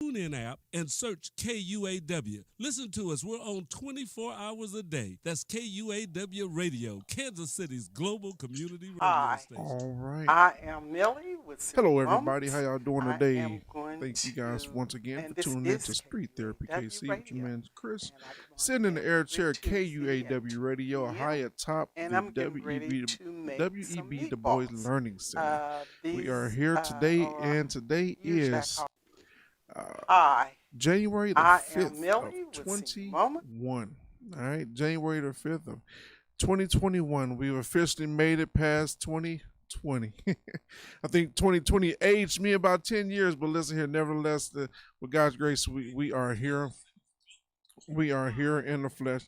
TuneIn app and search KUAW. Listen to us. We're on 24 hours a day. That's KUAW Radio, Kansas City's global community radio Hi, station. All right. I am Millie with City Hello, everybody. How Moments. y'all doing I am today? going Thank you guys to, once again and for this tuning in to is Street Therapy KUAW KC with your Radio, man Chris, and I come on sitting in the here air every chair at Tuesday at KUAW 2 Radio, high p.m. atop and the I'm getting ready to make some The Boys meatballs. Learning Center. We are These here today, are and today usually I is call. uh, Hi, January the I am 5th of Millie with City Moments. 21. All right, January the 5th of 2021. We've officially made it past 2020. I think 2020 aged me about 10 years, but listen here, nevertheless, with God's grace, we are here. We are here in the flesh.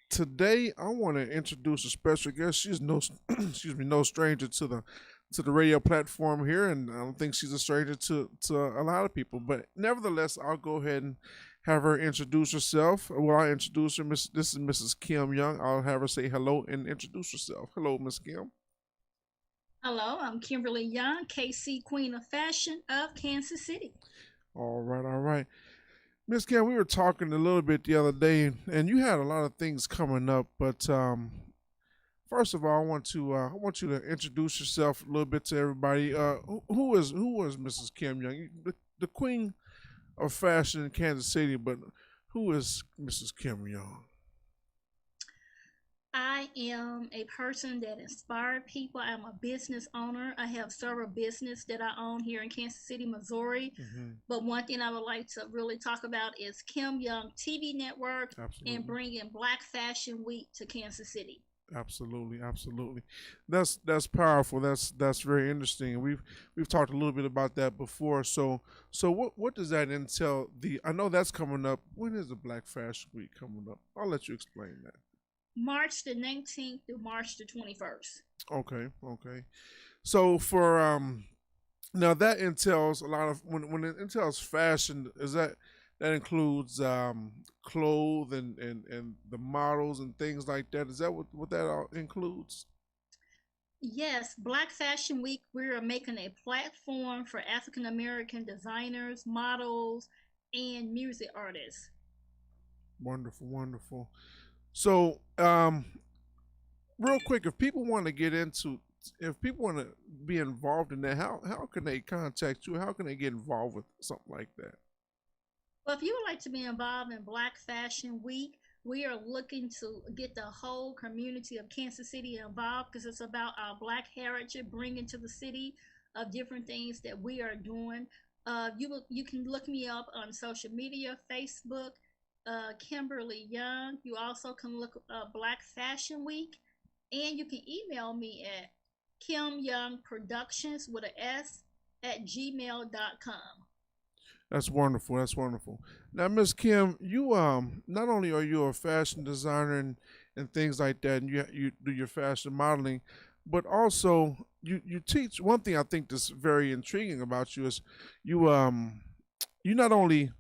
Today, I want to introduce a special guest. She's no, excuse me, no stranger to the radio platform here, and I don't think she's a stranger to a lot of people. But nevertheless, I'll go ahead and have her introduce herself. Well, I'll introduce her. This is Mrs. Kim Young. I'll have her say hello and introduce herself. Hello, Miss Kim. Hello, I'm Kimberly Young, KC Queen of Fashion of Kansas City. All right, all right. Miss Kim, we were talking a little bit the other day, and you had a lot of things coming up. But first of all, I want you to introduce yourself a little bit to everybody. Who is Mrs. Kim Young, the queen of fashion in Kansas City? But who is Mrs. Kim Young? I am a person that inspires people. I'm a business owner. I have several business that I own here in Kansas City, Missouri. Mm-hmm. But one thing I would like to really talk about is Kim Young TV Network and Absolutely. bringing Black Fashion Week to Kansas City. Absolutely, absolutely. That's powerful. That's very interesting. We've talked a little bit about that before. So what does that entail? I know that's coming up. When is the Black Fashion Week coming up? I'll let you explain that. March the 19th through March the 21st. Okay, okay. So for now that entails a lot of when it entails fashion, is that includes clothes and the models and things like that? Is that what that all includes? Yes, Black Fashion Week, we're making a platform for African American designers, models, and music artists. Wonderful, wonderful. So real quick, if people want to be involved in that, how can they contact you? How can they get involved with something like that? Well, if you would like to be involved in Black Fashion Week, we are looking to get the whole community of Kansas City involved because it's about our Black heritage, bringing to the city of different things that we are doing. You can look me up on social media, Facebook, Kimberly Young. You also can look Black Fashion Week, and you can email me at Kim Young Productions with a S at gmail.com. That's wonderful. That's wonderful. Now, Miss Kim, you not only are you a fashion designer and things like that, and you do your fashion modeling, but also you teach. One thing I think that's very intriguing about you is you you not only,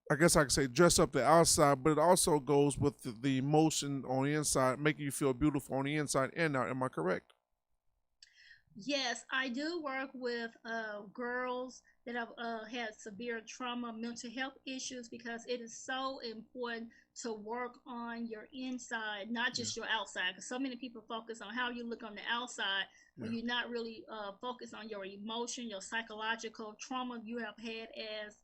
I guess I could say, dress up the outside, but it also goes with the emotion on the inside, making you feel beautiful on the inside and out. Am I correct? Yes, I do work with girls that have had severe trauma, mental health issues, because it is so important to work on your inside, not Yeah, just your outside. Because so many people focus on how you look on the outside when yeah. you're not really focused on your emotion, your psychological trauma you have had as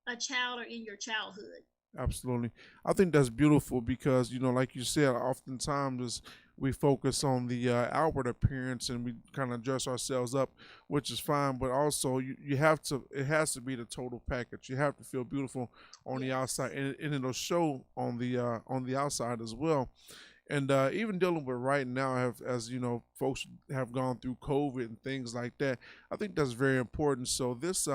a child or in your childhood. Absolutely. I think that's beautiful because, like you said, oftentimes we focus on the outward appearance and we kind of dress ourselves up, which is fine. But also, you have to, it has to be the total package. You have to feel beautiful on the outside, Yes. and it'll show on the outside as well. And even dealing with right now, as you know, folks have gone through COVID and things like that. I think that's very important. So this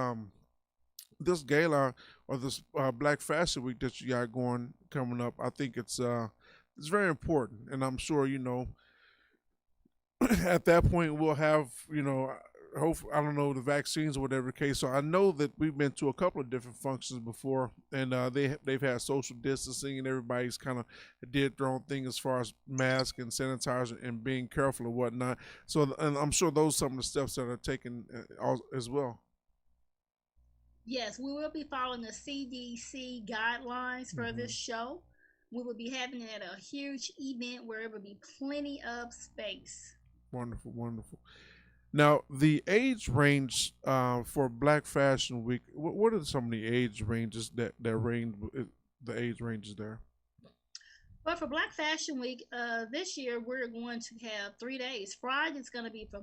gala or this Black Fashion Week that you got going coming up, I think it's very important, and I'm sure at that point we'll have hope I don't know the vaccines or whatever the case. So I know that we've been to a couple of different functions before, and they've had social distancing and everybody's kind of did their own thing as far as mask and sanitizer and being careful and whatnot. So and I'm sure those some of the steps that are taken as well. Yes, we will be following the CDC guidelines for Hmm. this show. We will be having it at a huge event where it will be plenty of space. Wonderful, wonderful. Now, the age range for Black Fashion Week. What are some of the age ranges that range? The age ranges there. But for Black Fashion Week, this year we're going to have 3 days. Friday is going to be for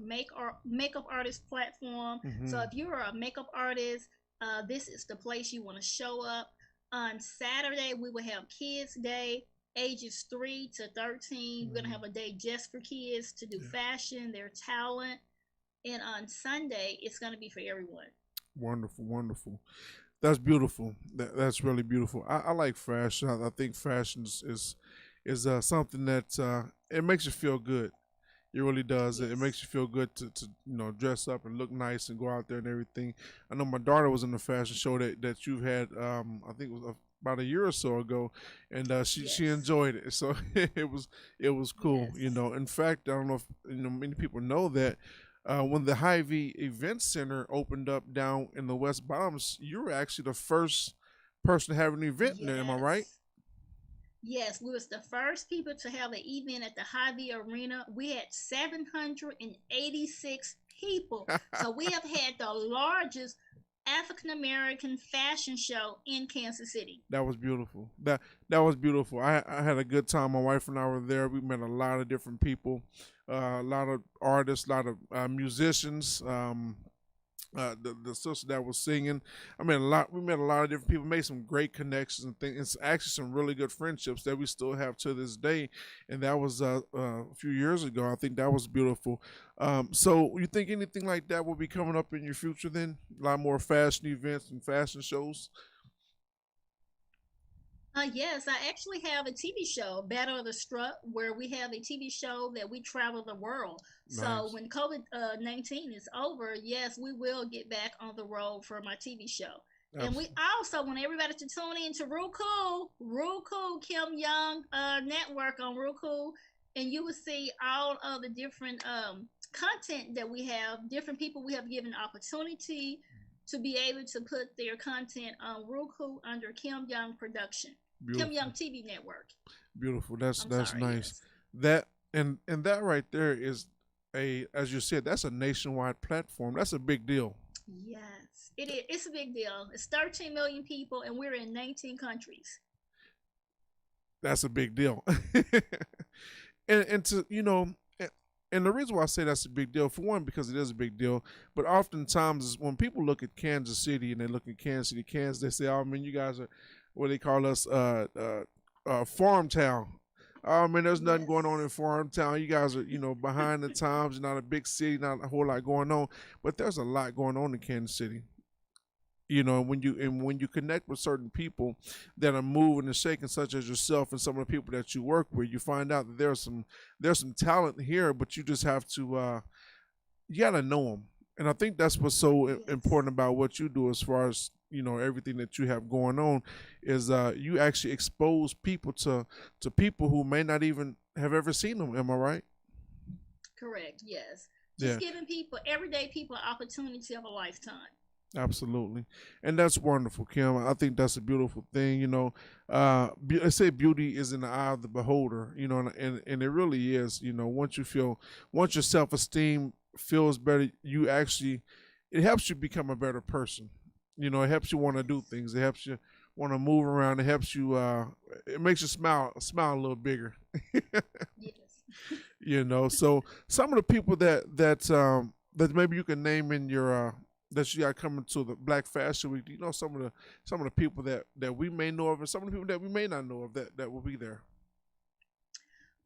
makeup artist platform. So Hmm. if you're a makeup artist, this is the place you want to show up. On Saturday, we will have Kids Day, ages 3 to 13. We're going to Hmm. have a day just for kids to do Yeah. fashion, their talent. And on Sunday, it's going to be for everyone. Wonderful, wonderful. That's beautiful. That's really beautiful. I like fashion. I think fashion is something that it makes you feel good. It really does. It Yes. makes you feel good to dress up and look nice and go out there and everything. I know my daughter was in the fashion show that you've had. I think it was about a year or so ago, and she Yes. enjoyed it. So it was cool. Yes. In fact, I don't know if many people know that. When the Hy-Vee Event Center opened up down in the West Bottoms, you were actually the first person to have an event in there. Am I right? Yes. Yes, we was the first people to have an event at the Hy-Vee Arena. We had 786 people. So we have had the largest African American fashion show in Kansas City. That was beautiful. That was beautiful. I had a good time. My wife and I were there. We met a lot of different people, a lot of artists, a lot of musicians. The sister that was singing. I mean, a lot. We met a lot of different people, made some great connections and things. It's actually some really good friendships that we still have to this day. And that was a few years ago. I think that was beautiful. So you think anything like that will be coming up in your future? Then a lot more fashion events and fashion shows. Yes, I actually have a TV show, Battle of the Strut, where we have a TV show that we travel the world. So Nice. when COVID-19 is over, yes, we will get back on the road for my TV show. And we Absolutely. also want everybody to tune in to Roku Kim Young Network on Roku, and you will see all of the different content that we have. Different people we have given opportunity to be able to put their content on Roku under Kim Young Production. Kim Young Beautiful. TV Network. Beautiful. That's I'm that's sorry, nice. yes. That and that right there is as you said, that's a nationwide platform. That's a big deal. Yes, it is. It's a big deal. It's 13 million people, and we're in 19 countries. That's a big deal. And to and the reason why I say that's a big deal, for one, because it is a big deal, but oftentimes when people look at Kansas City and they look at Kansas City, Kansas, they say, "Oh man, you guys are what they call us, farm town." Oh man, there's nothing going on Yes, in farm town. You guys are, behind the times. You're not a big city, not a whole lot going on, but there's a lot going on in Kansas City. When you connect with certain people that are moving and shaking, such as yourself and some of the people that you work with, you find out that there's some talent here, but you just have to you gotta know them. And I think that's what's so yes, important about what you do, as far as everything that you have going on, is you actually expose people to people who may not even have ever seen them. Am I right? correct. Yes, just Yeah. giving people, everyday people, an opportunity of a lifetime. Absolutely, and that's wonderful, Kim. I think that's a beautiful thing. I say beauty is in the eye of the beholder. And it really is. Once your self esteem feels better, it helps you become a better person. It helps you want to do Yes, things. It helps you want to move around. It helps you. It makes you smile a little bigger. yes. So some of the people that maybe you can name in your that you got coming to the Black Fashion Week. Some of the people that we may know of, and some of the people that we may not know of that will be there.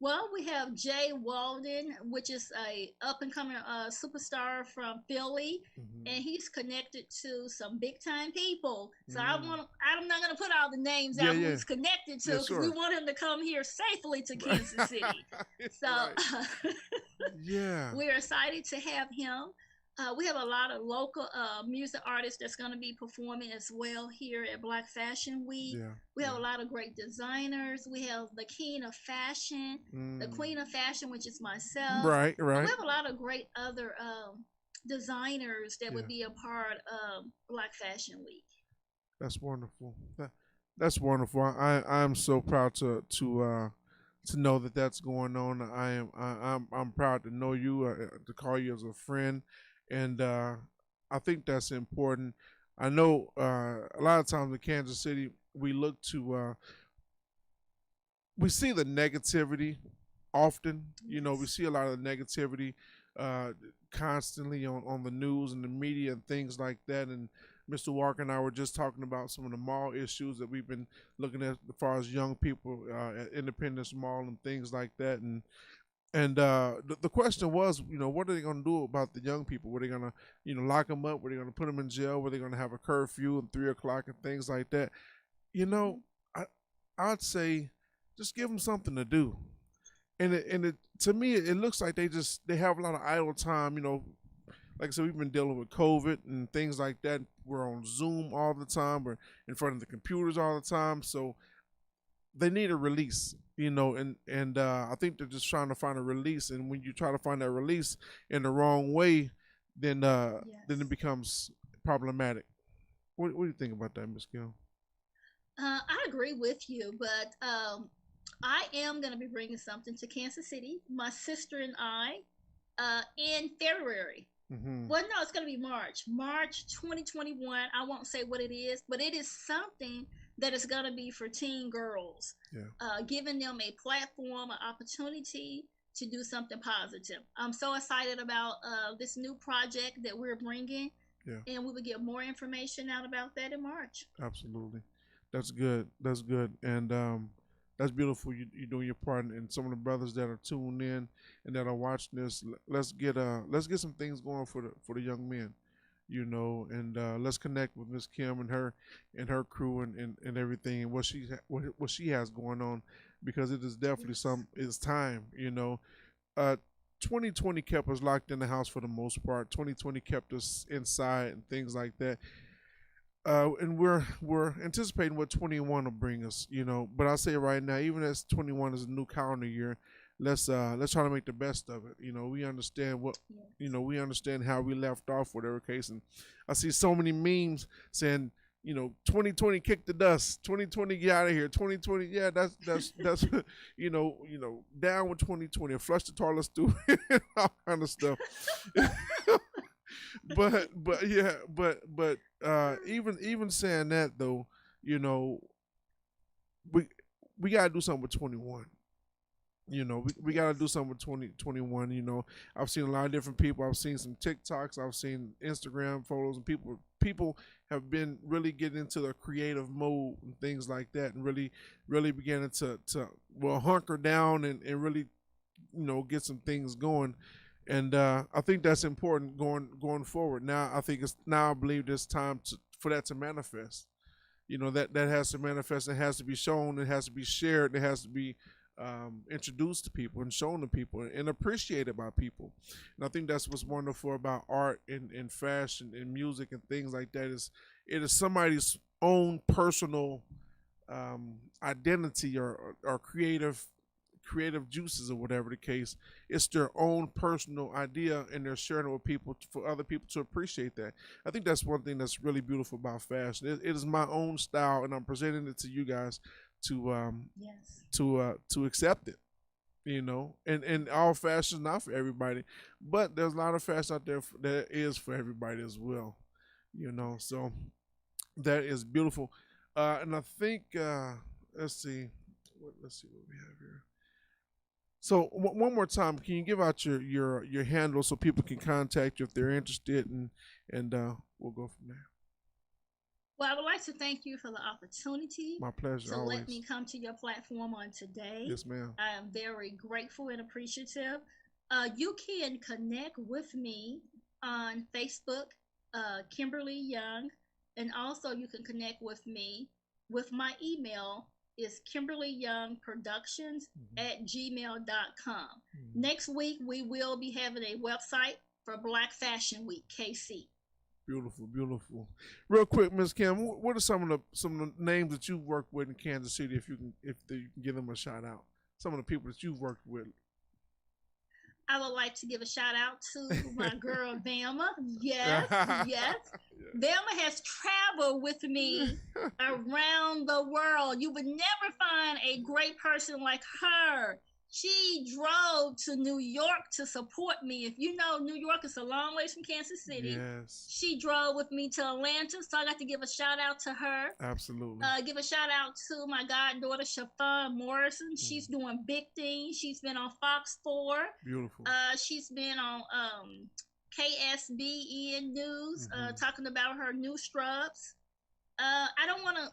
Well, we have Jay Walden, which is a up and coming superstar from Philly, Hmm. and he's connected to some big time people. So Mm. I'm not going to put all the names Yeah, out who yeah, he's connected yeah, to because we sure. want him to come here safely to Kansas City. So Right. Yeah. we're excited to have him. We have a lot of local music artists that's going to be performing as well here at Black Fashion Week. Yeah. We have Yeah. a lot of great designers. We have the King of Fashion, the Mm. Queen of Fashion, which is myself. Right. And we Right. have a lot of great other designers that Yeah. would be a part of Black Fashion Week. That's wonderful. That's wonderful. I'm so proud to know that that's going on. I'm proud to know you, to call you as a friend, and I think that's important. I know a lot of times in Kansas City we look to we see the negativity often. You know, we Yes. see a lot of negativity uh, constantly on the news and the media and things like that. And Mr. Walker and I were just talking about some of the mall issues that we've been looking at as far as young people at Independence Mall and things like that. And the question was, you know, what are they going to do about the young people? Were they going to, you know, lock them up? Were they going to put them in jail? Were they going to have a curfew and 3 o'clock and things like that? You know, I I'd say just give them something to do. And it to me it looks like they have a lot of idle time. You know, like I said, we've been dealing with COVID and things like that. We're on Zoom all the time. We're in front of the computers all the time. So they need a release, you know, and I think they're just trying to find a release. And when you try to find that release in the wrong way, then Yes. it becomes problematic. What do you think about that, Miss Gill? I agree with you, but I am going to be bringing something to Kansas City. My sister and I, in February. Mm-hmm. Well, no, it's going to be March 2021. I won't say what it is, but it is something that is going to be for teen girls, Yeah. giving them a platform, an opportunity to do something positive. I'm so excited about this new project that we're bringing, Yeah. and we will get more information out about that in March. Absolutely. That's good. That's good. And that's beautiful. You doing your part, and some of the brothers that are tuned in and that are watching this. Let's get some things going for the young men, you know, and let's connect with Miss Kim and her crew and everything and what she has going on, because it is definitely Yes. it's time, you know. Uh, 2020 kept us locked in the house for the most part. 2020 kept us inside and things like that. And we're anticipating what 21 will bring us, you know. But I'll say right now, even as 21 is a new calendar year, let's try to make the best of it. You know, we understand Yes. we understand how we left off, whatever case. And I see so many memes saying, you know, 2020 kick the dust, 2020 get out of here, 2020, yeah, that's down with 2020, flush the toilets through, all kind of stuff. but yeah, but even saying that though, you know, we we gotta do something with 21. You know, we gotta do Yes. something with 2021. You know, I've seen a lot of different people. I've seen some TikToks. I've seen Instagram photos, and people have been really getting into the creative mode and things like that, and really beginning to well hunker down and really get some things going. And I think that's important going forward. Now I believe it's time for that to manifest. You know, that has to manifest. It has to be shown. It has to be shared. It has to be introduced to people and shown to people and appreciated by people. And I think that's what's wonderful about art and fashion and music and things like that, is it is somebody's own personal identity or creative juices or whatever the case. It's their own personal idea, and they're sharing it with people for other people to appreciate that. I think that's one thing that's really beautiful about fashion. It is my own style, and I'm presenting it to you guys to Yes. to accept it. You know, and all fashion is not for everybody, but there's a lot of fashion out there that is for everybody as well. You know, so that is beautiful. And I think let's see, let's see what we have here. So one more time, can you give out your handle so people can contact you if they're interested, and we'll go from there. Well, I would like to thank you for the opportunity My pleasure, to let always. me come to your platform on today. Yes, ma'am. I am very grateful and appreciative. You can connect with me on Facebook, Kimberly Young, and also you can connect with me with my email is KimberlyYoungProductions at gmail.com. Next week, we will be having a website for Black Fashion Week, KC. Beautiful, beautiful. Real quick, Miss Kim, what are some of the names that you've worked with in Kansas City? If you can give them a shout out, some of the people that you've worked with. I would like to give a shout out to my girl Velma. Yes, yes. Velma has traveled with me around the world. You would never find a great person like her. She drove to New York to support me. If you know, New York is a long ways from Kansas City. Yes. She drove with me to Atlanta, so I got to give a shout out to her. Absolutely. Give a shout out to my goddaughter, Shafan Morrison. She's doing big things. She's been on Fox 4. Beautiful. She's been on KSBN News, talking about her new scrubs. I don't want to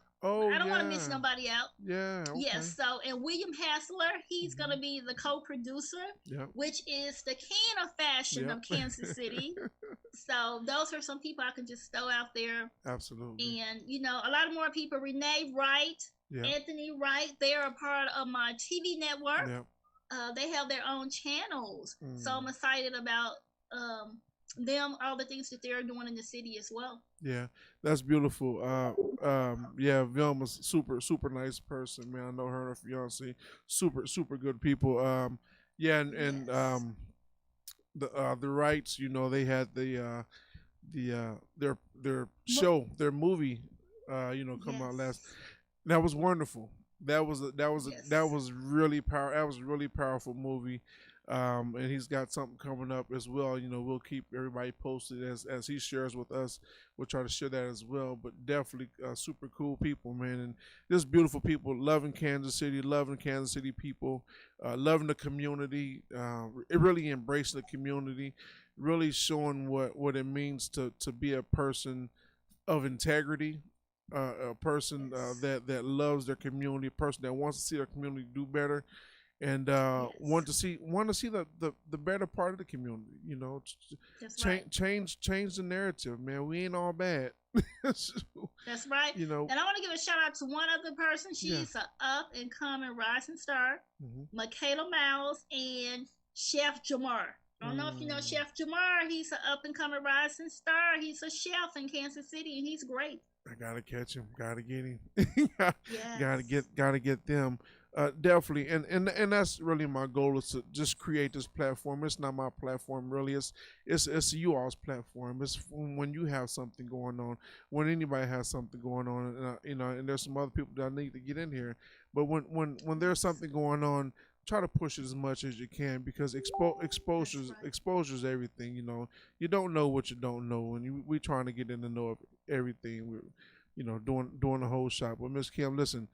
miss nobody out. Yeah. Okay. Yes. So, and William Hassler, he's gonna be the co-producer, which is the King of Fashion of Kansas City. So, those are some people I could just throw out there. Absolutely. And a lot of more people. Renee Wright, Anthony Wright, they're a part of my TV network. They have their own channels, so I'm excited about them, all the things that they're doing in the city as well. Yeah, that's beautiful. Velma's super nice person, man. I know her and her fiance, super good people. The Wrights, they had their show, their movie, come out last. That was wonderful. That was really powerful movie. And he's got something coming up as well. We'll keep everybody posted as he shares with us. We'll try to share that as well. But definitely super cool people, man. And just beautiful people, loving Kansas City people, loving the community, really embracing the community, really showing what it means to be a person of integrity, a person that loves their community, a person that wants to see their community do better. And want to see the better part of the community, change the narrative, man. We ain't all bad. That's right. And I want to give a shout out to one other person. She's an up and coming rising star, Michaela Miles and Chef Jamar. I don't know if you know Chef Jamar. He's an up and coming rising star. He's a chef in Kansas City, and he's great. I gotta catch him. Gotta get him. Gotta get them. Definitely, and that's really my goal, is to just create this platform. It's not my platform, really. It's you all's platform. It's when you have something going on, when anybody has something going on, and there's some other people that need to get in here. But when there's something going on, try to push it as much as you can, because exposure's everything. You don't know what you don't know, and we trying to get in the know of everything. We're doing the whole shot. But Miss Kim, listen,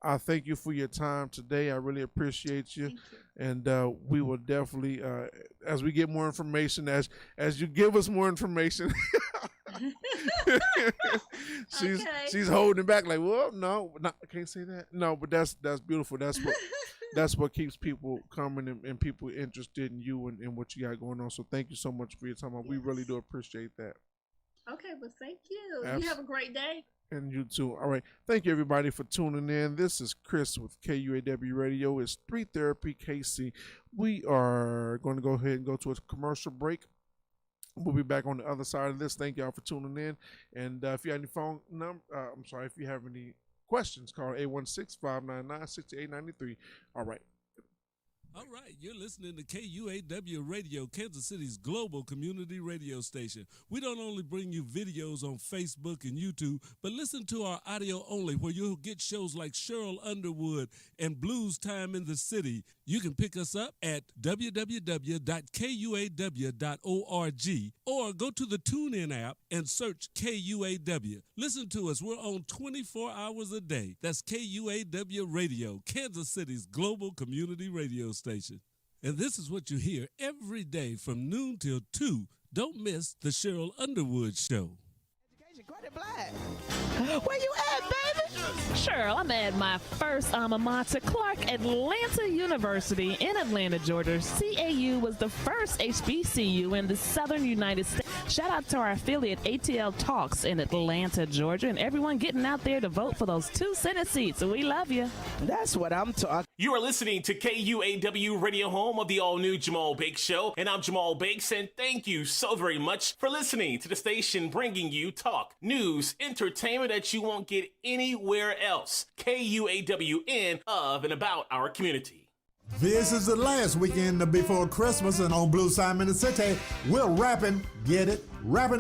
I thank you for your time today. I really appreciate you. And we will definitely, as we get more information, as you give us more information, she's holding back like, well, no, I can't say that. No, but that's beautiful. That's what keeps people coming and people interested in you and what you got going on. So thank you so much for your time. We really do appreciate that. Okay, well, thank you. You have a great day. And you too. All right. Thank you, everybody, for tuning in. This is Chris with KUAW Radio. It's 3 Therapy KC. We are going to go ahead and go to a commercial break. We'll be back on the other side of this. Thank y'all for tuning in. And if you have any if you have any questions, call 816-599-6893. All right. All right, you're listening to KUAW Radio, Kansas City's global community radio station. We don't only bring you videos on Facebook and YouTube, but listen to our audio only, where you'll get shows like Cheryl Underwood and Blues Time in the City. You can pick us up at www.kuaw.org or go to the TuneIn app and search KUAW. Listen to us. We're on 24 hours a day. That's KUAW Radio, Kansas City's global community radio station. And this is what you hear every day from noon till 2. Don't miss the Cheryl Underwood Show. Where you at, baby? Sure, I'm at my first alma mater, Clark Atlanta University in Atlanta, Georgia. CAU was the first HBCU in the southern United States. Shout out to our affiliate ATL Talks in Atlanta, Georgia, and everyone getting out there to vote for those 2 Senate seats. We love you. That's what I'm talking. You are listening to KUAW Radio, home of the all-new Jamal Bakes Show, and I'm Jamal Bakes, and thank you so very much for listening to the station bringing you talk, news, entertainment that you won't get anywhere else. KUAWN, of and about our community. This is the last weekend before Christmas, and on Blues Time in the City, we're wrapping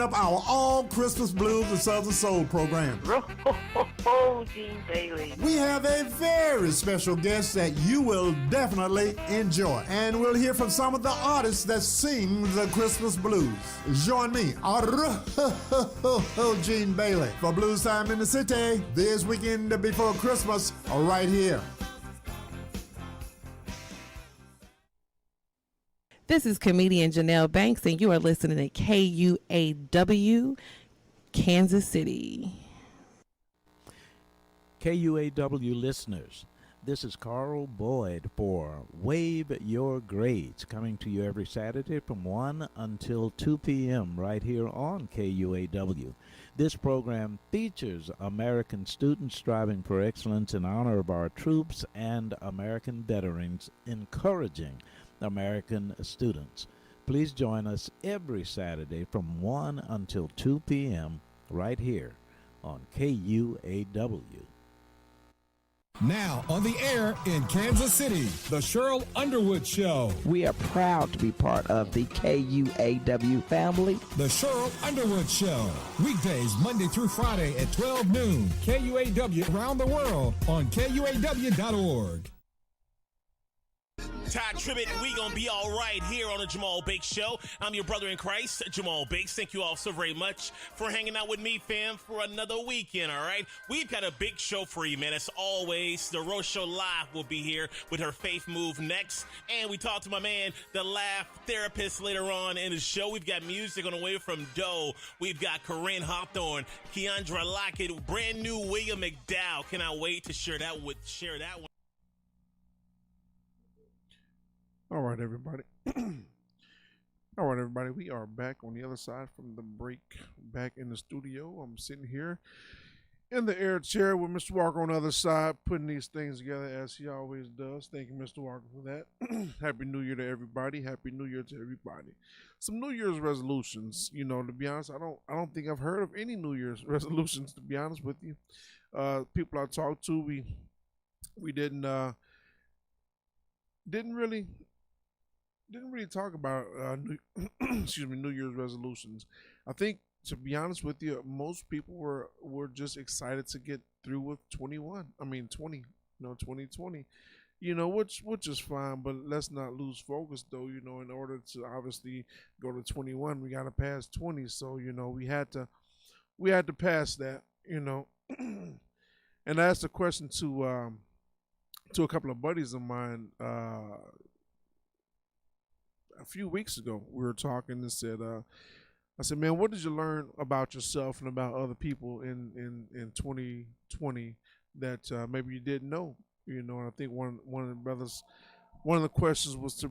up our All Christmas Blues and Southern Soul program. Oh, Gene Bailey. We have a very special guest that you will definitely enjoy, and we'll hear from some of the artists that sing the Christmas blues. Join me, Gene Bailey, for Blues Time in the City this weekend before Christmas, right here. This is comedian Janelle Banks, and you are listening to KUAW, Kansas City. KUAW listeners, this is Carl Boyd for Wave Your Grades, coming to you every Saturday from 1 until 2 p.m. right here on KUAW. This program features American students striving for excellence in honor of our troops and American veterans, encouraging American students. Please join us every Saturday from 1 until 2 p.m. right here on KUAW. Now on the air in Kansas City, the Cheryl Underwood Show. We are proud to be part of the KUAW family. The Cheryl Underwood Show. Weekdays Monday through Friday at 12 noon. KUAW around the world on KUAW.org. Todd Tribbett, we gonna be all right here on the Jamal Bakes Show. I'm your brother in Christ, Jamal Bakes. Thank you all so very much for hanging out with me, fam, for another weekend, all right? We've got a big show for you, man. As always, the Rose Show Live will be here with her Faith Move next. And we talked to my man, the Laugh Therapist, later on in the show. We've got music on the way from Doe. We've got Corinne Hawthorne, Keandra Lockett, brand new William McDowell. Cannot wait to share that one. All right, everybody. All right, everybody. We are back on the other side from the break, back in the studio. I'm sitting here in the air chair with Mr. Walker on the other side, putting these things together as he always does. Thank you, Mr. Walker, for that. Happy New Year to everybody. Happy New Year to everybody. Some New Year's resolutions. You know, to be honest, I don't think I've heard of any New Year's resolutions, to be honest with you. People I talked to, we didn't really talk about New Year's resolutions. I think, to be honest with you, most people were just excited to get through with 2020, which is fine, but let's not lose focus though. In order to obviously go to 21, we got to pass 20. So, we had to pass that, and I asked a question to a couple of buddies of mine, a few weeks ago. We were talking and I said, man, what did you learn about yourself and about other people in 2020 that maybe you didn't know? And I think one of the questions was to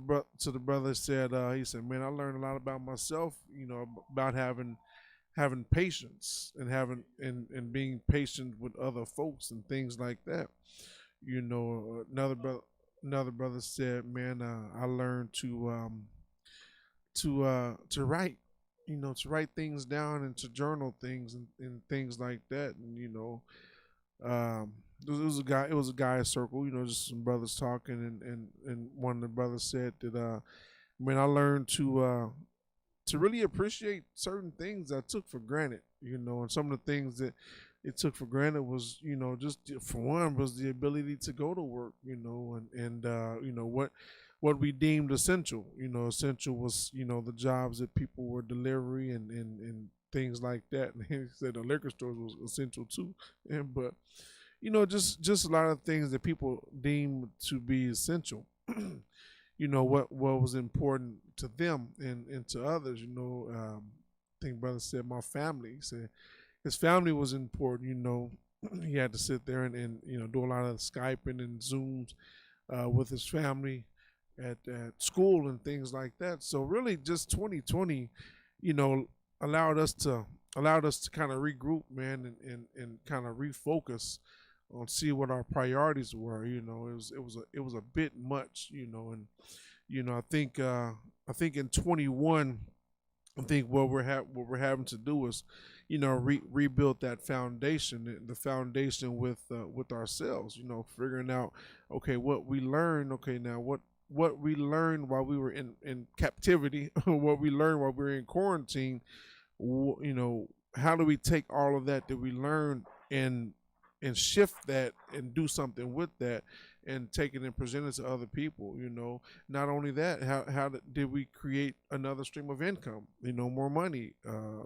the brother said, he said, man, I learned a lot about myself, about having patience and being patient with other folks and things like that. Another brother said, man, I learned to write, to write things down and to journal things and things like that. And, it was a guy circle, just some brothers talking, and one of the brothers said that, man, I learned to really appreciate certain things I took for granted, and some of the things that it took for granted was, just for one, was the ability to go to work, and what we deemed essential. Essential was, the jobs that people were delivery and things like that. And he said the liquor stores was essential too. But just a lot of things that people deemed to be essential. What was important to them and to others. I think brother said my family. He said his family was important. He had to sit there and do a lot of Skyping and Zooms with his family at school and things like that. So really just 2020, allowed us to kind of regroup, man, and kind of refocus on see what our priorities were. It was a bit much, and I think in 21, I think what we're having to do is, rebuild that foundation, the foundation with ourselves. Figuring out, okay, what we learned. Okay, now what we learned while we were in captivity, what we learned while we were in quarantine. How do we take all of that we learned and shift that and do something with that and take it and present it to other people. Not only that, how did we create another stream of income, more money,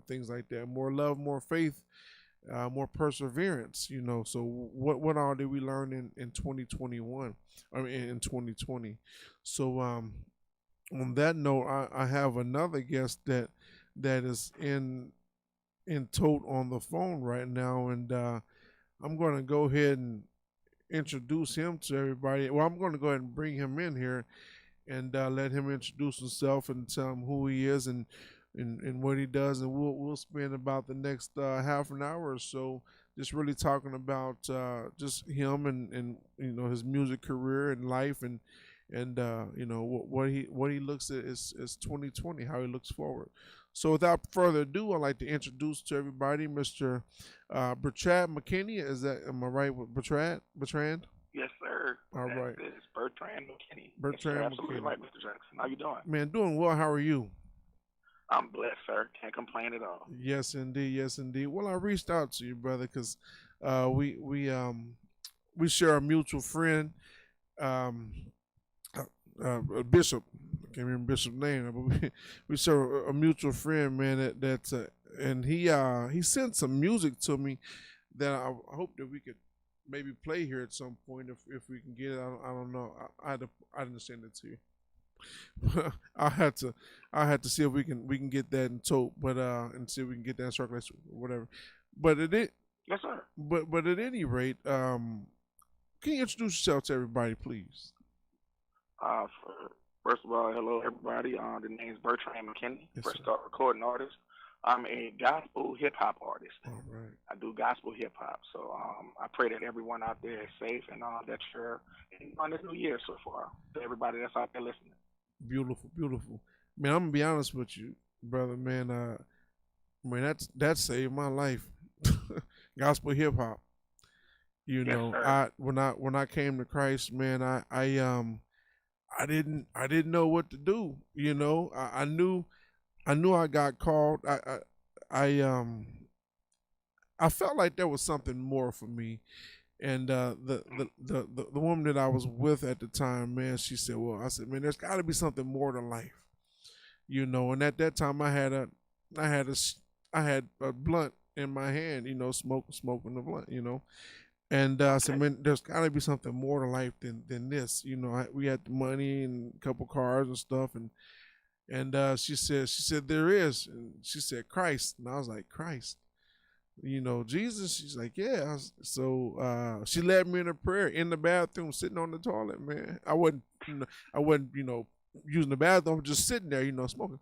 things like that, more love, more faith, more perseverance, so what all did we learn in 2021, in 2020. So on that note, I have another guest that is in tote on the phone right now, and I'm going to go ahead and introduce him to everybody. Well, I'm going to go ahead and bring him in here and let him introduce himself and tell him who he is and what he does. And we'll spend about the next half an hour or so just really talking about just him and his music career and life and what he looks at is 2020, how he looks forward. So without further ado, I'd like to introduce to everybody Mr. Bertrand McKinney. Am I right with Bertrand? Yes, sir. All right. It's Bertrand McKinney. Bertrand yes, absolutely McKinney. Right, Mr. Jackson. How you doing? Man, doing well. How are you? I'm blessed, sir. Can't complain at all. Yes, indeed. Yes, indeed. Well, I reached out to you, brother, because we share a mutual friend, Bishop. I can't remember Bishop's name, but we share a mutual friend, man. And he sent some music to me that I hope that we could maybe play here at some point if we can get it. I don't know. I didn't send it to you. I had to see if we can get that in tote, but and see if we can get that in circulation, whatever. But yes, sir. But at any rate, can you introduce yourself to everybody, please? First of all, hello everybody. The name's Bertrand McKinney. Yes, First sir. off, recording artist. I'm a gospel hip hop artist. All right. I do gospel hip hop. So I pray that everyone out there is safe and that you're on this new year so far. To everybody that's out there listening. Beautiful, beautiful. Man, I'm gonna be honest with you, brother. Man, that saved my life. Gospel hip hop. Yes, sir. When I came to Christ, man, I didn't know what to do. I knew I got called. I felt like there was something more for me. And the woman that I was with at the time, man, she said, well, I said, man, there's got to be something more to life. And at that time I had a blunt in my hand, smoking the blunt, And I said, man, there's got to be something more to life than this. We had the money and a couple cars and stuff, and she said there is, and she said Christ, and I was like, Christ, Jesus. She's like, yeah. So she led me in a prayer in the bathroom, sitting on the toilet, man. I wasn't using the bathroom, just sitting there, smoking.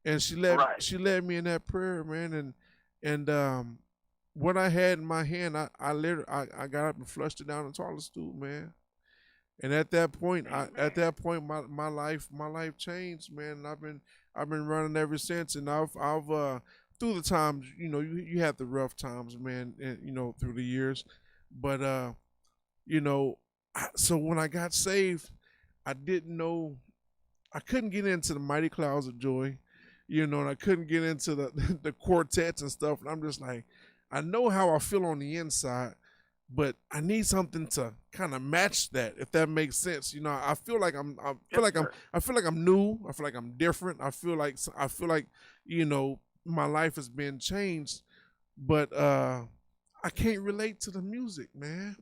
And she led me in that prayer, man, and what I had in my hand, I literally got up and flushed it down the toilet stool, man. And at that point, my life changed, man. And I've been running ever since, and I've through the times, you had the rough times, man, and, through the years, but so when I got saved, I didn't know, I couldn't get into the mighty clouds of joy, and I couldn't get into the quartets and stuff. And I'm just like, I know how I feel on the inside, but I need something to kind of match that, if that makes sense. I feel like I'm new. I feel like I'm different. I feel like my life has been changed, but I can't relate to the music, man.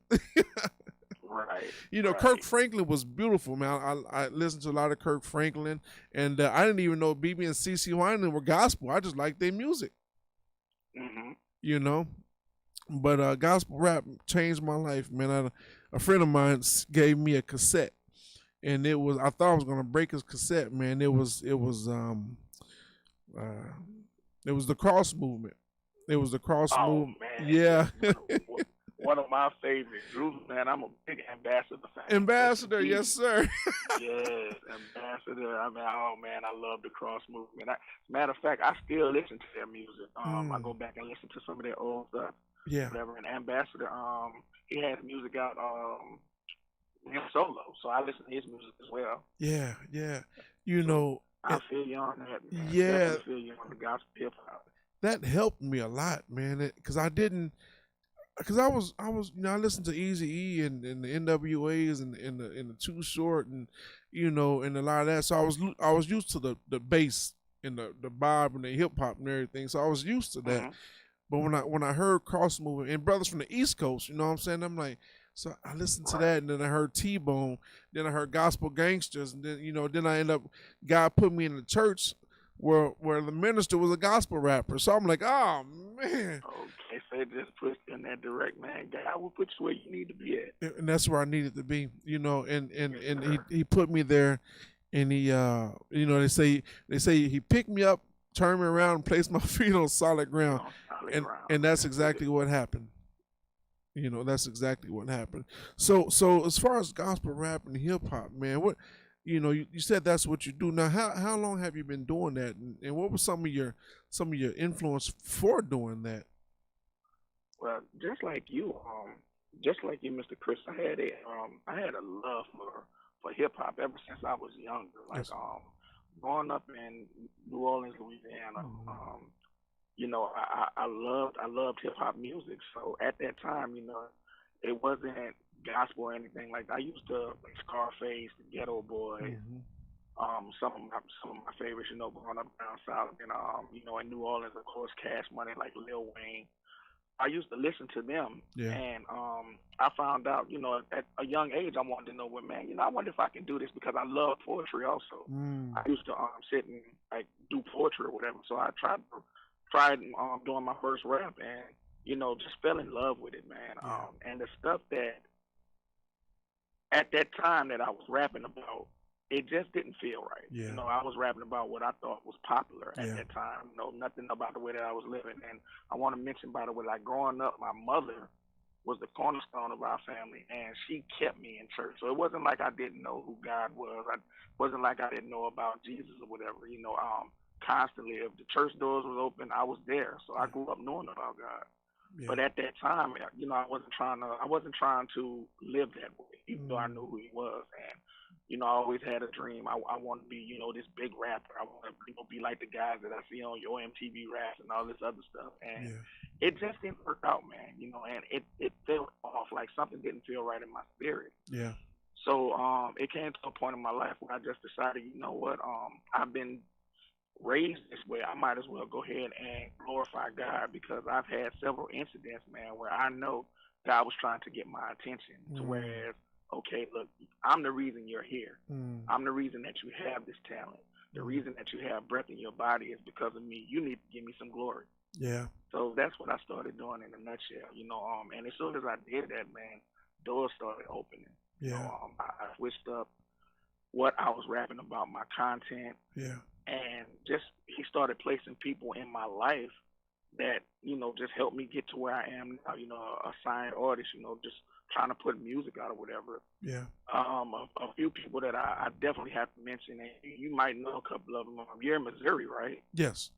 Right. Kirk Franklin was beautiful, man. I listened to a lot of Kirk Franklin, and I didn't even know BB and CeCe Winans were gospel. I just liked their music. Mm-hmm. But gospel rap changed my life, man. A friend of mine gave me a cassette, and I thought I was gonna break his cassette, man. It was the cross movement. It was the cross movement. Man. Yeah. one of my favorite groups, man. I'm a big Ambassador fan. Ambassador, yes, sir. Yes, Ambassador. I mean, oh man, I love the cross movement. Matter of fact, I still listen to their music. I go back and listen to some of their old stuff. Yeah. Whatever. And Ambassador, he has music out him solo, so I listen to his music as well. Yeah, yeah. You know, I feel you on that, man. Yeah. Definitely feel you on the gospel hip hop. That helped me a lot, man. Because I was, I listened to Eazy-E and the NWAs and the Too Short and and a lot of that. So I was used to the bass and the bob and the hip hop and everything. So I was used to that. But when I heard cross movement and brothers from the East Coast, you know what I'm saying? I'm like, so I listened to that, and then I heard T-Bone, then I heard Gospel Gangsters, and then I end up, God put me in the church where the minister was a gospel rapper. So I'm like, oh man. Okay, so it just pushed you in that direct, man. God will put you where you need to be at. And that's where I needed to be, and he put me there, and he they say he picked me up, turned me around, and placed my feet on solid ground. And that's exactly what happened. That's exactly what happened. So as far as gospel rap and hip hop, man, what you said that's what you do. Now how long have you been doing that, and what was some of your influence for doing that? Well, just like you, Mr. Chris, I had a love for hip hop ever since I was younger. Like growing up in New Orleans, Louisiana, I loved hip hop music. So at that time, it wasn't gospel or anything like that. I used to like Scarface, the Ghetto Boys, some of my favorites, growing up down south, and in New Orleans, of course, Cash Money, like Lil Wayne. I used to listen to them, and I found out, at a young age, I wanted to know, well, man, I wonder if I can do this because I love poetry also. I used to sit and like do poetry or whatever, so I tried doing my first rap, and just fell in love with it, man. And the stuff that at that time that I was rapping about, it just didn't feel right. I was rapping about what I thought was popular at that time. Nothing about the way that I was living. And I want to mention, by the way, like growing up, my mother was the cornerstone of our family, and she kept me in church. So it wasn't like I didn't know who God was. It wasn't like I didn't know about Jesus or whatever. Constantly, if the church doors was open, I was there. So I grew up knowing about God. But at that time, I wasn't trying to live that way, even though I knew who he was. And I always had a dream. I want to be, this big rapper. I want to be like the guys that I see on your MTV Raps and all this other stuff. And it just didn't work out, man. And it felt off, like something didn't feel right in my spirit. Yeah. So it came to a point in my life where I just decided, I've been raised this way. I might as well go ahead and glorify God, because I've had several incidents, man, where I know God was trying to get my attention. To whereas, okay, look, I'm the reason you're here. I'm the reason that you have this talent. The reason that you have breath in your body is because of me. You need to give me some glory. Yeah. So that's what I started doing in a nutshell, and as soon as I did that, man, doors started opening. Yeah. I switched up what I was rapping about, my content. Yeah. And just he started placing people in my life that, just helped me get to where I am now, a signed artist, just trying to put music out or whatever. Yeah. A few people that I definitely have to mention, and you might know a couple of them. You're in Missouri, right? Yes.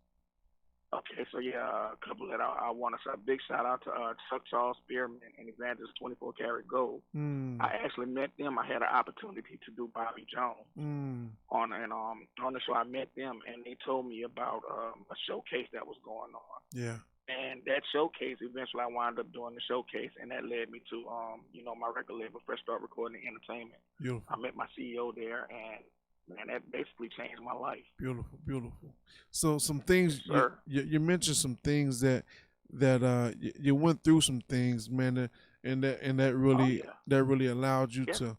Okay, so a couple that I want to say a big shout out to Chuck Charles Spearman and Evangelist 24 Karat Gold. I actually met them. I had an opportunity to do Bobby Jones on the show. I met them, and they told me about a showcase that was going on. Yeah. And that showcase, eventually I wound up doing the showcase, and that led me to my record label, Fresh Start Recording and Entertainment. Beautiful. I met my CEO there, and man, that basically changed my life. Beautiful, beautiful. So some things you mentioned, some things that you went through, some things, man, and that really allowed you to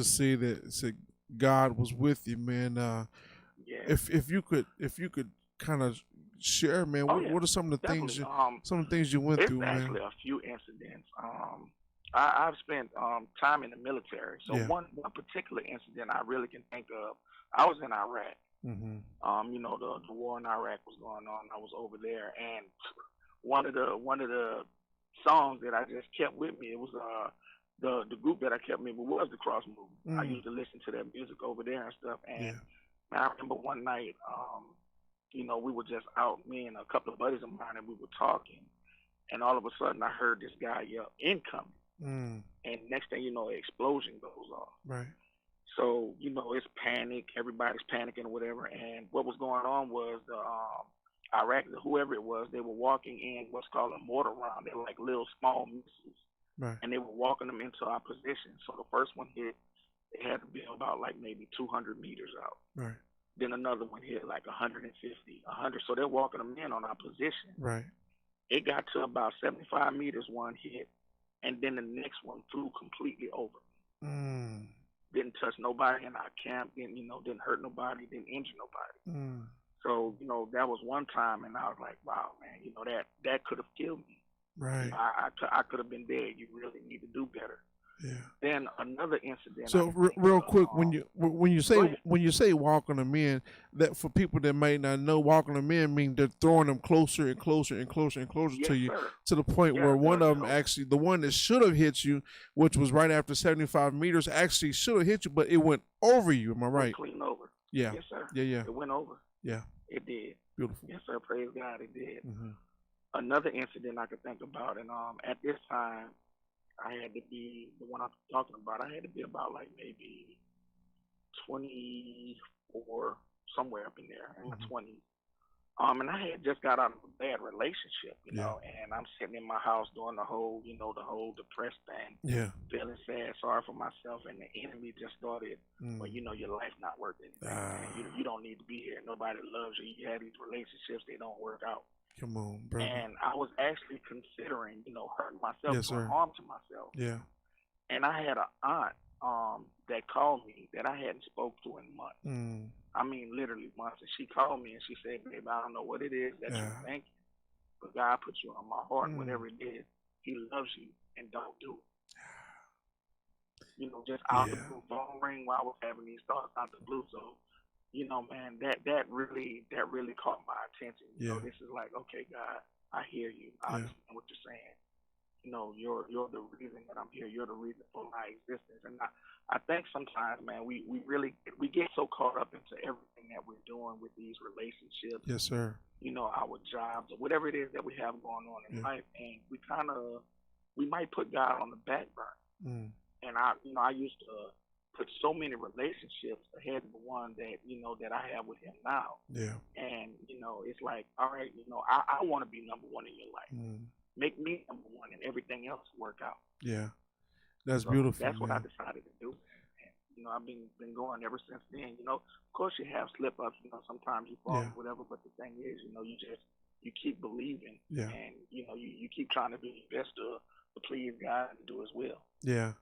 see that God was with you, man. If you could kind of share, man, what are some of the things you went through, man? It's actually a few incidents. I've spent time in the military. So one particular incident I really can think of, I was in Iraq. The war in Iraq was going on. I was over there, and one of the songs that I just kept with me. It was the group that I kept with me was the Cross Movement. I used to listen to that music over there and stuff. And I remember one night, you know, we were just out, me and a couple of buddies of mine, and we were talking. And all of a sudden, I heard this guy yell, "Incoming!" And next thing you know, an explosion goes off. Right. So, you know, it's panic. Everybody's panicking or whatever. And what was going on was the Iraq, whoever it was, they were walking in what's called a mortar round. They're like little small missiles. Right. And they were walking them into our position. So the first one hit, it had to be about like maybe 200 meters out. Right. Then another one hit like 150, 100. So they're walking them in on our position. Right. It got to about 75 meters, one hit. And then the next one flew completely over. Didn't touch nobody in our camp. Didn't hurt nobody. Didn't injure nobody. So, you know, that was one time, and I was like, wow, man, you know, that could have killed me. Right. You know, I could have been dead. You really need to do better. Yeah. Then another incident. So real quick, when you say walking them in, that for people that may not know, walking them in mean they're throwing them closer and closer and closer and closer to you, to the point where one of them actually, the one that should have hit you, which was right after 75 meters, actually should have hit you, but it went over you. Am I right? Clean over. Yeah. Yes, sir. Yeah. It went over. Yeah. It did. Beautiful. Yes, sir. Praise God, it did. Another incident I could think about, and at this time, I had to be, the one I'm talking about, I had to be about like maybe 24, somewhere up in there, in my 20s. And I had just got out of a bad relationship, you know, and I'm sitting in my house doing the whole depressed thing, feeling sad, sorry for myself, and the enemy just started, well, you know, your life's not worth anything, man. You don't need to be here. Nobody loves you. You have these relationships, they don't work out. Come on, brother. And I was actually considering, you know, hurting myself, doing harm to myself. Yeah. And I had an aunt that called me that I hadn't spoke to in months. I mean, literally months. And she called me and she said, "Babe, I don't know what it is that you're thinking, but God put you on my heart. Whatever it is, He loves you, and don't do it." You know, just out the blue, phone ring while I was having these thoughts out the blue. So, you know, man, that really caught my attention. You know, this is like, okay, God, I hear you. I understand what you're saying. You know, you're the reason that I'm here. You're the reason for my existence. And I think sometimes, man, we get so caught up into everything that we're doing with these relationships. Yes, sir. You know, our jobs or whatever it is that we have going on in life, and we might put God on the back burner. And I used to put so many relationships ahead of the one that, you know, that I have with Him now. Yeah. And, you know, it's like, all right, you know, I want to be number one in your life. Make me number one, and everything else work out. Yeah. That's beautiful. That's what I man. decided to do. And, you know, I've been going ever since then. You know, of course you have slip ups. You know, sometimes you fall, whatever. But the thing is, you know, you keep believing, and you know, you keep trying to do your best to please God and do His will. Yeah.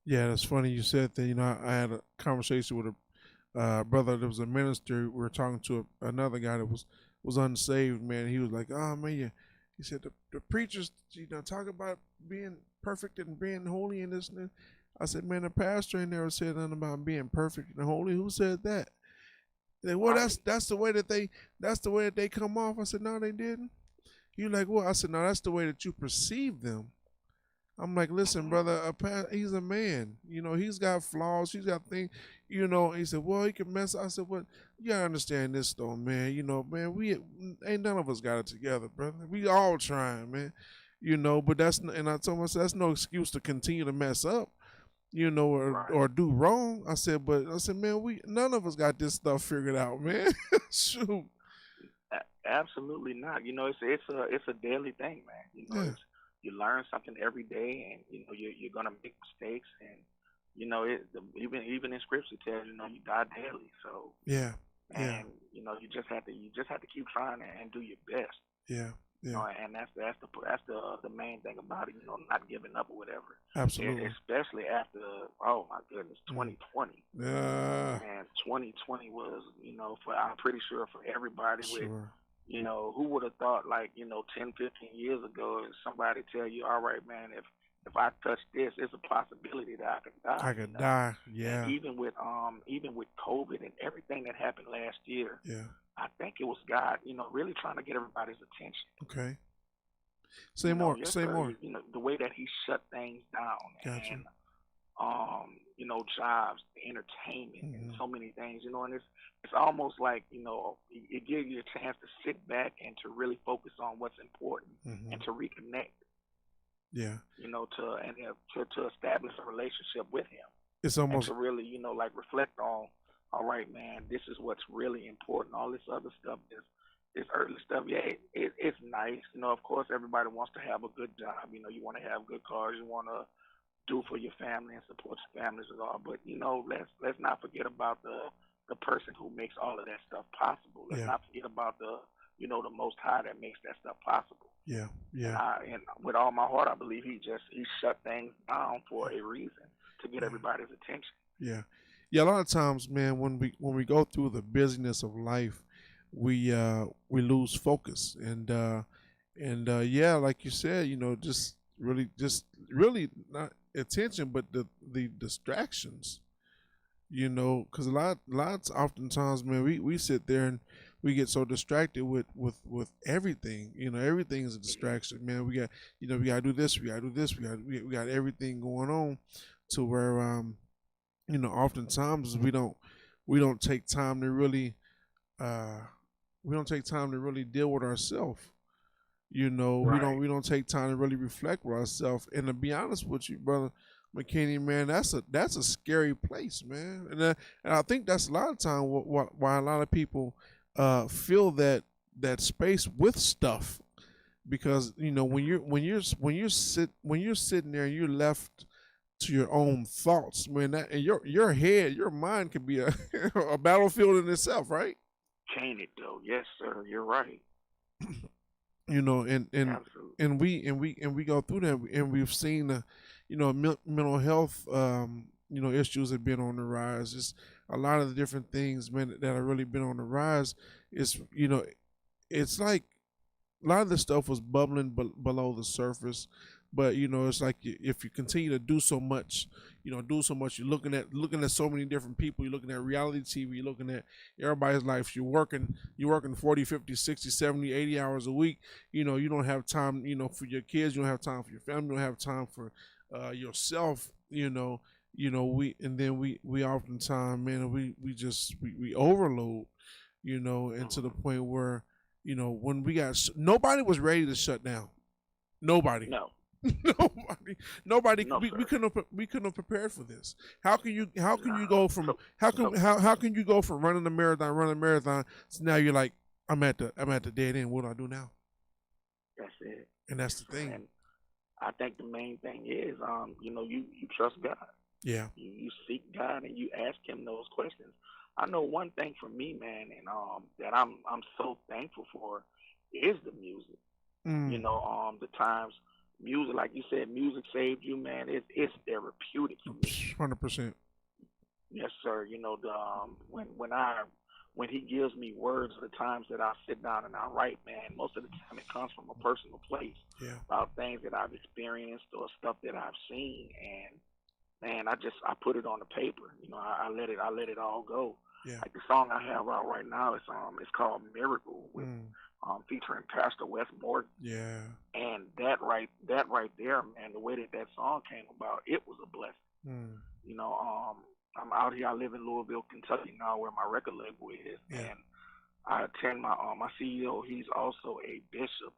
Yeah, that's funny you said that. You know, I had a conversation with a brother that was a minister. We were talking to another guy that was unsaved, man. He was like, "Oh man, yeah." He said the preachers, you know, talk about being perfect and being holy and this and that. I said, man, the pastor ain't never said nothing about being perfect and holy. Who said that? They, well, that's the way that they come off. I said, no, they didn't. You like, well, I said, no, that's the way that you perceive them. I'm like, listen, brother, he's a man. You know, he's got flaws. He's got things, you know. He said, well, he can mess up. I said, well, you gotta understand this, though, man. You know, man, we ain't none of us got it together, brother. We all trying, man. You know, but and I told myself, that's no excuse to continue to mess up, you know, or do wrong. I said, man, none of us got this stuff figured out, man. Shoot. Absolutely not. You know, it's a daily thing, man. You know, you learn something every day, and you know you're gonna make mistakes, and you know even in Scripture it tells you know you die daily. So and you know you just have to keep trying and do your best. Yeah. You know, and that's the main thing about it. You know, not giving up or whatever. Absolutely. Especially after 2020. And 2020 was, you know, I'm pretty sure for everybody with. You know, who would have thought, like, you know, 10, 15 years ago, somebody tell you, all right, man, if I touch this, it's a possibility that I could die. I could die, yeah. And even with COVID and everything that happened last year, I think it was God, you know, really trying to get everybody's attention. Okay. Say You know, more. yes, Say sir. more. You know, the way that he shut things down, Gotcha. and you know, jobs, entertainment, and so many things. You know, and it's almost like, you know, it gives you a chance to sit back and to really focus on what's important and to reconnect. Yeah. You know, to establish a relationship with him. It's And almost to really, you know, like reflect on, all right, man, this is what's really important. All this other stuff this earthly stuff, yeah, it's nice. You know, of course, everybody wants to have a good job. You know, you want to have good cars. You want to do for your family and support your families and all. But you know, let's not forget about the person who makes all of that stuff possible. Let's Yeah. not forget about the the Most High that makes that stuff possible. Yeah. And, Yeah. and with all my heart, I believe he shut things down for a reason, to get everybody's attention. Yeah. Yeah. A lot of times, man, when we go through the busyness of life, we lose focus, and yeah, like you said, just really not attention, but the distractions, because lots oftentimes, man, we sit there and we get so distracted with everything. Everything is a distraction, man. We gotta do this, we gotta do this, we got everything going on, to where oftentimes we don't take time to really deal with ourselves. Right. We don't take time to really reflect with ourselves. And to be honest with you, brother McKinney, man, that's a scary place, man. And I think that's a lot of time why a lot of people feel that space with stuff, because when you're sitting there and you're left to your own thoughts, man, and your head, your mind can be a a battlefield in itself, right? Can't it though? Yes, sir. You're right. And Absolutely. we go through that, and we've seen mental health issues have been on the rise. Just a lot of the different things, man, that have really been on the rise. It's like a lot of the stuff was bubbling below the surface, but it's like if you continue to do so much, you're looking at so many different people. You're looking at reality TV. You're looking at everybody's life. You're working 40, 50, 60, 70, 80 hours a week. You don't have time, for your kids. You don't have time for your family. You don't have time for yourself. We oftentimes, man, we overload, and to the point where, when nobody was ready to shut down. Nobody. No. Nobody. No, we sir. couldn't have prepared for this. How can you go from how can you go from running a marathon, so now you're like, I'm at the dead end. What do I do now? That's it. And that's the thing. And I think the main thing is, you trust God. Yeah. You seek God and you ask Him those questions. I know one thing for me, man, and that I'm so thankful for is the music. The times music, like you said, music saved you, man. It's therapeutic for me. 100%. Yes, sir. When he gives me words, the times that I sit down and I write, man, most of the time it comes from a personal place. Yeah. About things that I've experienced or stuff that I've seen, and man, I put it on the paper. I let it all go. Yeah. Like the song I have out right now, it's called Miracle, with featuring Pastor Wes Morgan. Yeah. And that right there, man, the way that song came about, it was a blessing. I'm out here. I live in Louisville, Kentucky now, where my record label is, and I attend my CEO. He's also a bishop.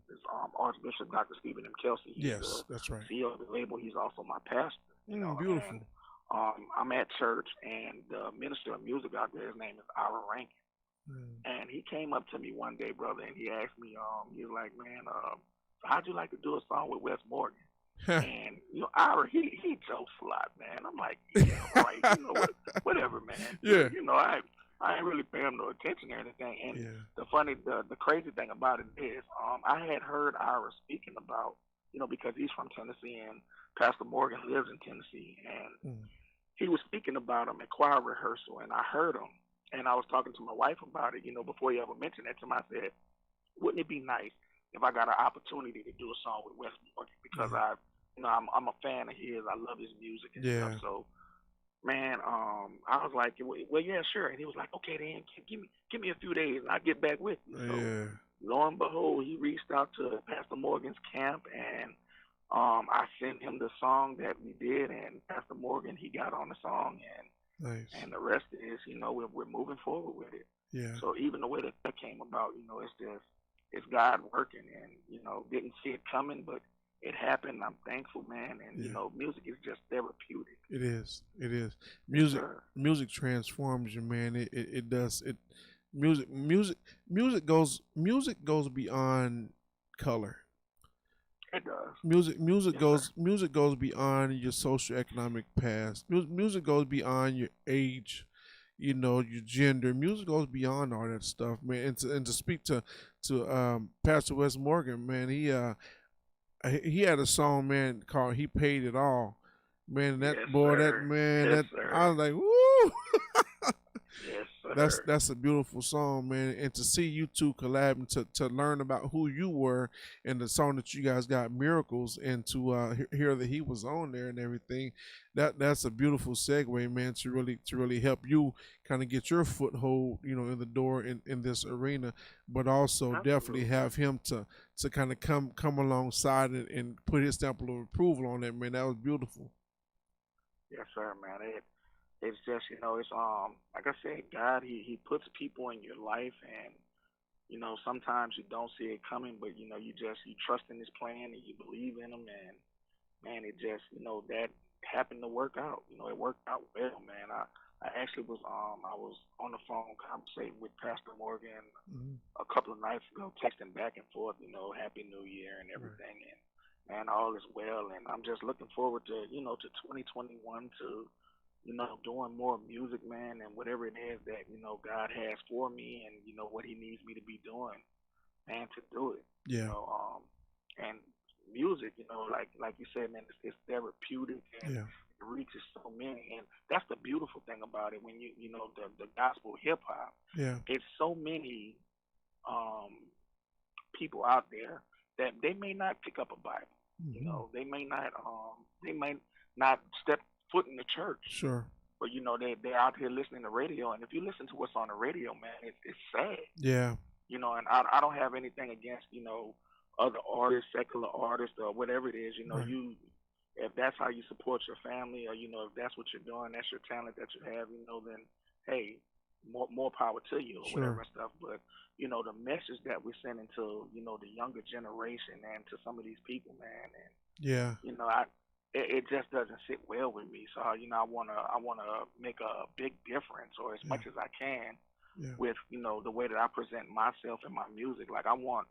Is Archbishop Dr. Stephen M. Kelsey. He's Yes, that's right. CEO of the label. He's also my pastor. Beautiful. And, I'm at church, and the minister of music out there, his name is Ira Rankin. And he came up to me one day, brother, and he asked me, he was like, man, how'd you like to do a song with Wes Morgan? And Ira, he jokes a lot, man. I'm like, yeah, right, whatever, man. Yeah. I ain't really paying him no attention or anything. And the crazy thing about it is, I had heard Ira speaking about, because he's from Tennessee and Pastor Morgan lives in Tennessee, and he was speaking about him at choir rehearsal, and I heard him. And I was talking to my wife about it, before he ever mentioned that to me. I said, wouldn't it be nice if I got an opportunity to do a song with Wes Morgan? Because I'm a fan of his. I love his music and stuff. So, man, I was like, well, yeah, sure. And he was like, okay, then give me a few days and I'll get back with you. So lo and behold, he reached out to Pastor Morgan's camp, and I sent him the song that we did, and Pastor Morgan, he got on the song, Nice. and the rest is, we're moving forward with it. Yeah. So even the way that came about, it's God working, and didn't see it coming, but it happened. I'm thankful, man, and music is just therapeutic. It is. It is. Yes, Music transforms you, man. It does. Music goes beyond color. It does. Music goes beyond your socioeconomic past. Music goes beyond your age, your gender. Music goes beyond all that stuff, man. And to speak to Pastor Wes Morgan, man, he had a song, man, called "He Paid It All." Man, that yes, boy, sir. that man, yes, that sir. I was like, woo. Yes, sir. That's a beautiful song, man. And to see you two collab and to learn about who you were and the song that you guys got, Miracles, and to hear that he was on there and everything, that's a beautiful segue, man, to really help you kind of get your foothold, in the door in this arena, but also definitely have him to kind of come alongside and put his stamp of approval on that, man. That was beautiful. Yes, sir, man. It's just, it's like I said, God, he puts people in your life, and sometimes you don't see it coming, but you trust in his plan and you believe in him, and man, it just that happened to work out. It worked out well, man. I actually was I was on the phone conversating with Pastor Morgan a couple of nights ago, texting back and forth, Happy New Year and everything, and man, all is well, and I'm just looking forward to to 2021 to doing more music, man, and whatever it is that, God has for me and, what he needs me to be doing, man, to do it. Yeah. And music, like you said, man, it's therapeutic, and Yeah. it reaches so many. And that's the beautiful thing about it when the gospel hip hop. Yeah. It's so many people out there that they may not pick up a Bible. Mm-hmm. They may not step foot in the church. Sure. But they're out here listening to radio, and if you listen to what's on the radio, man, it's sad. Yeah. And I don't have anything against other artists, secular artists, or whatever it is. Right. If that's how you support your family, or if that's what you're doing, that's your talent that you have, then hey, more power to you, or Sure. whatever stuff. But the message that we're sending to the younger generation and to some of these people, man, and Yeah. it just doesn't sit well with me. So I wanna make a big difference, or as much as I can, with the way that I present myself and my music. Like, I want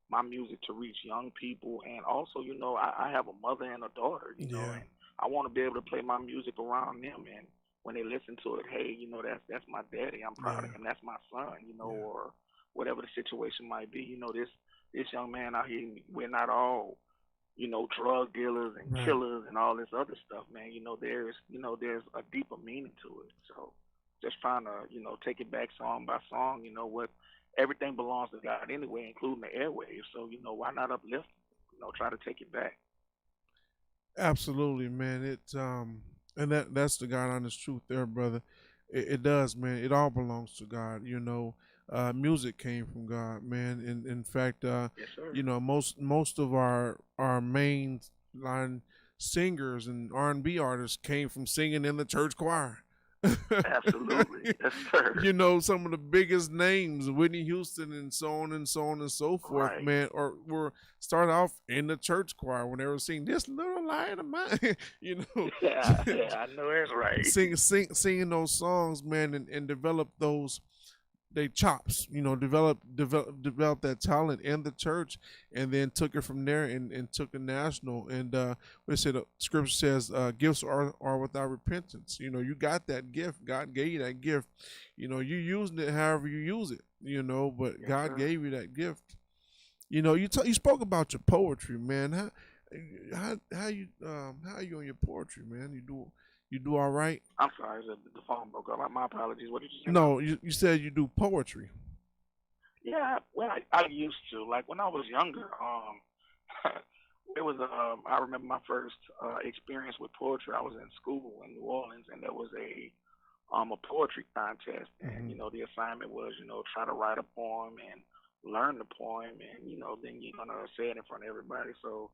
my music to reach young people, and also I have a mother and a daughter, and I want to be able to play my music around them, and when they listen to it, hey, that's my daddy. I'm proud of him. That's my son, or whatever the situation might be. This young man out here, we're not all drug dealers and Right. killers and all this other stuff, man. There's a deeper meaning to it. So just trying to, take it back song by song. What everything belongs to God anyway, including the airwaves. So, why not uplift? Try to take it back. Absolutely, man. And that's the God honest truth there, brother. It does, man. It all belongs to God. Music came from God, man. And in fact, Yes, sir. most of our main line singers and R&B artists came from singing in the church choir. Absolutely. Yes, sir. Some of the biggest names, Whitney Houston and so on and so on and so forth, Right. man, or were started off in the church choir when they were singing "This Little Light of Mine," Yeah, I know that's right. singing those songs, man, and develop those they chops, develop that talent in the church, and then took it from there and took it national. And we said the scripture says gifts are without repentance. You got that gift. God gave you that gift. You using it however you use it. But Yes, God sir. gave you that gift. You spoke about your poetry, man. How are you on your poetry, man? You do all right? I'm sorry, the phone broke up. My apologies. What did you say? No, you said you do poetry. Yeah, well, I used to. Like, when I was younger, it was I remember my first experience with poetry. I was in school in New Orleans, and there was a poetry contest, and Mhm. the assignment was try to write a poem and learn the poem, and then you're gonna say it in front of everybody. So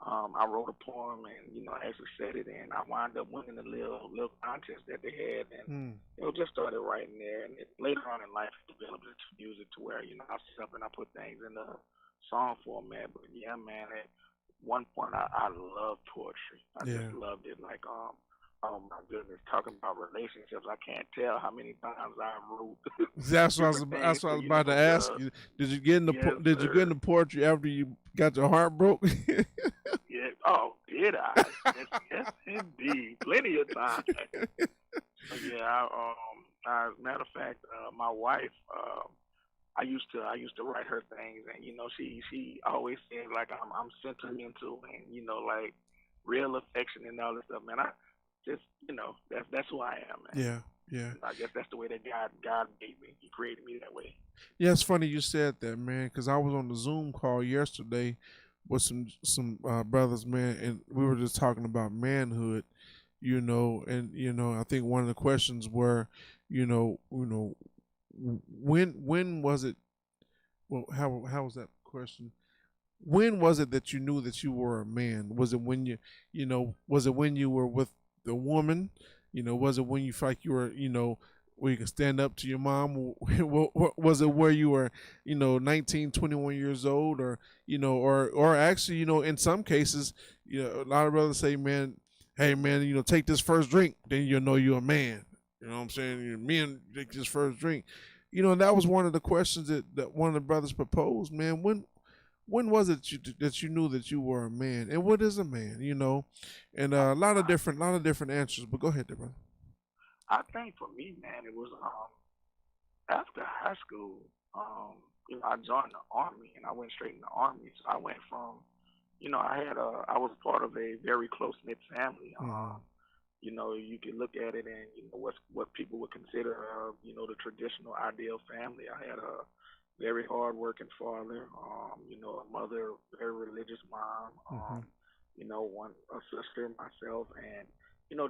I wrote a poem, and actually said it, and I wound up winning a little contest that they had, and just started writing there. And later on in life, I developed it to music to where I sit up and I put things in the song format. But yeah, man, at one point I loved poetry. I just loved it. Like oh my goodness, talking about relationships, I can't tell how many times I wrote. That's what I was about to ask you. Did you get into poetry after you got your heart broke? Yeah. Oh, did I? Yes, indeed. Plenty of times. Yeah. As a matter of fact, my wife, I used to write her things, and she always said like I'm sentimental and like real affection and all this stuff, man. I just that's who I am, man. Yeah. I guess that's the way that God made me. He created me that way. Yeah, it's funny you said that, man, because I was on the Zoom call yesterday with some brothers, man, and we were just talking about manhood, and I think one of the questions were, when was it? Well, how was that question? When was it that you knew that you were a man? Was it when was it when you were with the woman? Was it when you felt like you were, where you could stand up to your mom? Was it where you were, 19, 21 years old, or, or actually, in some cases, a lot of brothers say, man, hey man, take this first drink, then you'll know you're a man. You know what I'm saying? Men take this first drink. That was one of the questions that one of the brothers proposed, man. When was it that you knew that you were a man, and what is a man? And a lot of different answers. But go ahead, there, brother. I think for me, man, it was after high school. I joined the army, and I went straight in the army. So I went from, I was part of a very close knit family. You can look at it and what people would consider, the traditional ideal family. I had a very hard-working father, a mother, very religious mom, a sister, myself, and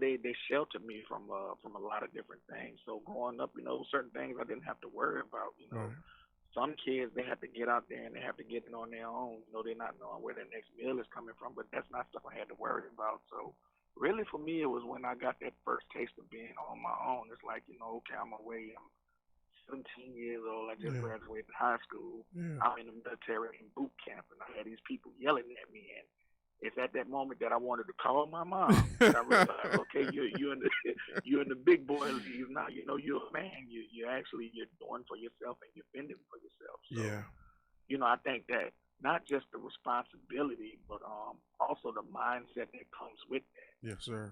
they sheltered me from a lot of different things. So growing up, certain things I didn't have to worry about. Right. Some kids, they have to get out there and they have to get it on their own. They're not knowing where their next meal is coming from, but that's not stuff I had to worry about. So really, for me, it was when I got that first taste of being on my own. It's like, okay, I'm away. I'm 17 years old. I just graduated high school. I'm in the military in boot camp, and I had these people yelling at me. And it's at that moment that I wanted to call my mom. And I realized, okay, you're in the big boy league now. You're a man. You're doing for yourself and you're fending for yourself. So, I think that not just the responsibility, but also the mindset that comes with that. Yes, sir.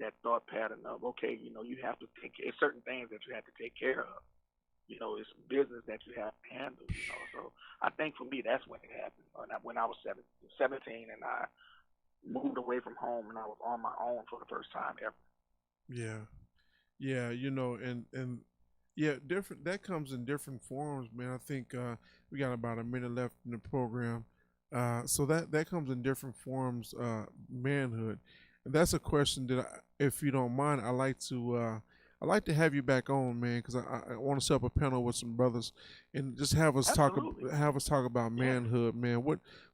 That thought pattern of, okay, you have to take care of certain things that you have to take care of. It's business that you have to handle, So I think for me, that's when it happened. When I was 17 and I moved away from home and I was on my own for the first time ever. Yeah, and different. That comes in different forms, man. I think we got about a minute left in the program, so that comes in different forms. Manhood, and that's a question that, if you don't mind, I like to have you back on, man, because I want to set up a panel with some brothers and just have us talk about manhood, man.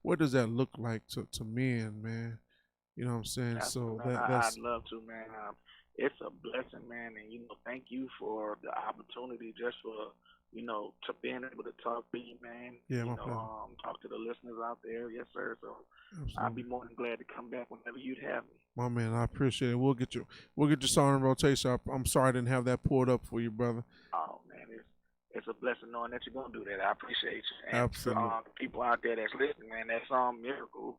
What does that look like to men, man? You know what I'm saying? Absolutely. So that's I'd love to, man. It's a blessing, man, and thank you for the opportunity, just for to being able to talk to you, man. My pleasure. Talk to the listeners out there, yes, sir. So Absolutely. I'd be more than glad to come back whenever you'd have me. My man, I appreciate it. We'll get your song in rotation. I'm sorry I didn't have that pulled up for you, brother. Oh man, it's a blessing knowing that you're gonna do that. I appreciate you. And absolutely. To the people out there that's listening, man, that song "Miracle,"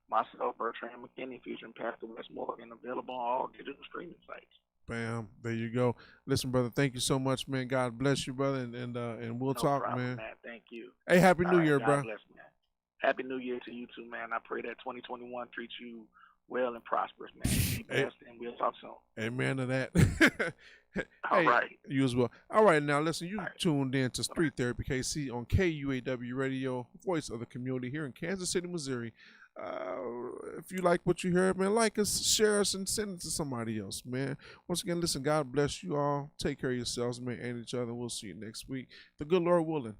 myself, Bertrand McKinney, featuring Pastor Wes Morgan, available on all digital streaming sites. Bam, there you go. Listen, brother, thank you so much, man. God bless you, brother, and we'll talk, problem, man. Thank you. Hey, happy New Year, God bro. Bless, man. Happy New Year to you too, man. I pray that 2021 treats you well and prosperous, man. Be blessed, and we'll talk soon. Amen to that. All right. You as well. All right, now listen, you tuned in to Street Therapy KC on KUAW Radio, voice of the community here in Kansas City, Missouri. If you like what you heard, man, like us, share us, and send it to somebody else, man. Once again, listen, God bless you all. Take care of yourselves, man, and each other. We'll see you next week. The good Lord willing.